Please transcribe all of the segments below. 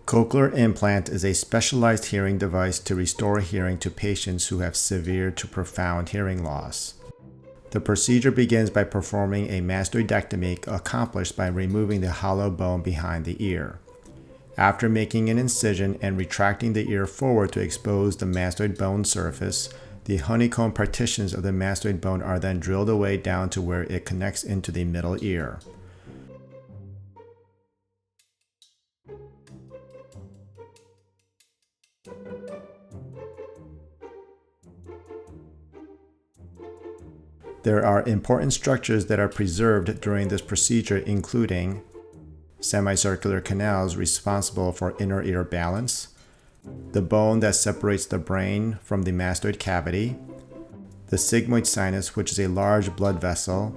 Cochlear implant is a specialized hearing device to restore hearing to patients who have severe to profound hearing loss. The procedure begins by performing a mastoidectomy accomplished by removing the hollow bone behind the ear. After making an incision and retracting the ear forward to expose the mastoid bone surface, the honeycomb partitions of the mastoid bone are then drilled away down to where it connects into the middle ear. There are important structures that are preserved during this procedure, including semicircular canals responsible for inner ear balance, the bone that separates the brain from the mastoid cavity, the sigmoid sinus, which is a large blood vessel,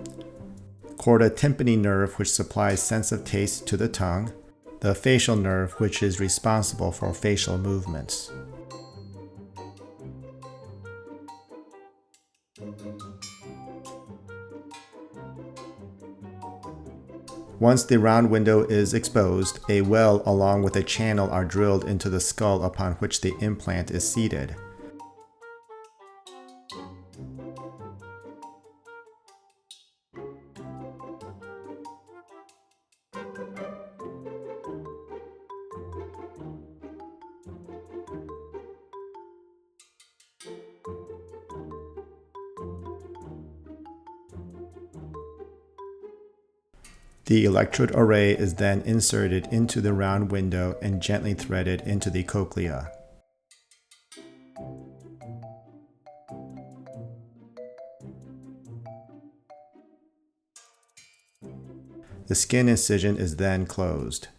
chorda tympani nerve, which supplies sense of taste to the tongue, the facial nerve, which is responsible for facial movements. Once the round window is exposed, a well along with a channel are drilled into the skull upon which the implant is seated. The electrode array is then inserted into the round window and gently threaded into the cochlea. The skin incision is then closed.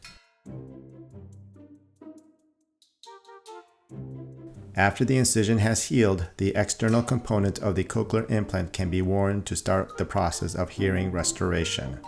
After the incision has healed, the external component of the cochlear implant can be worn to start the process of hearing restoration.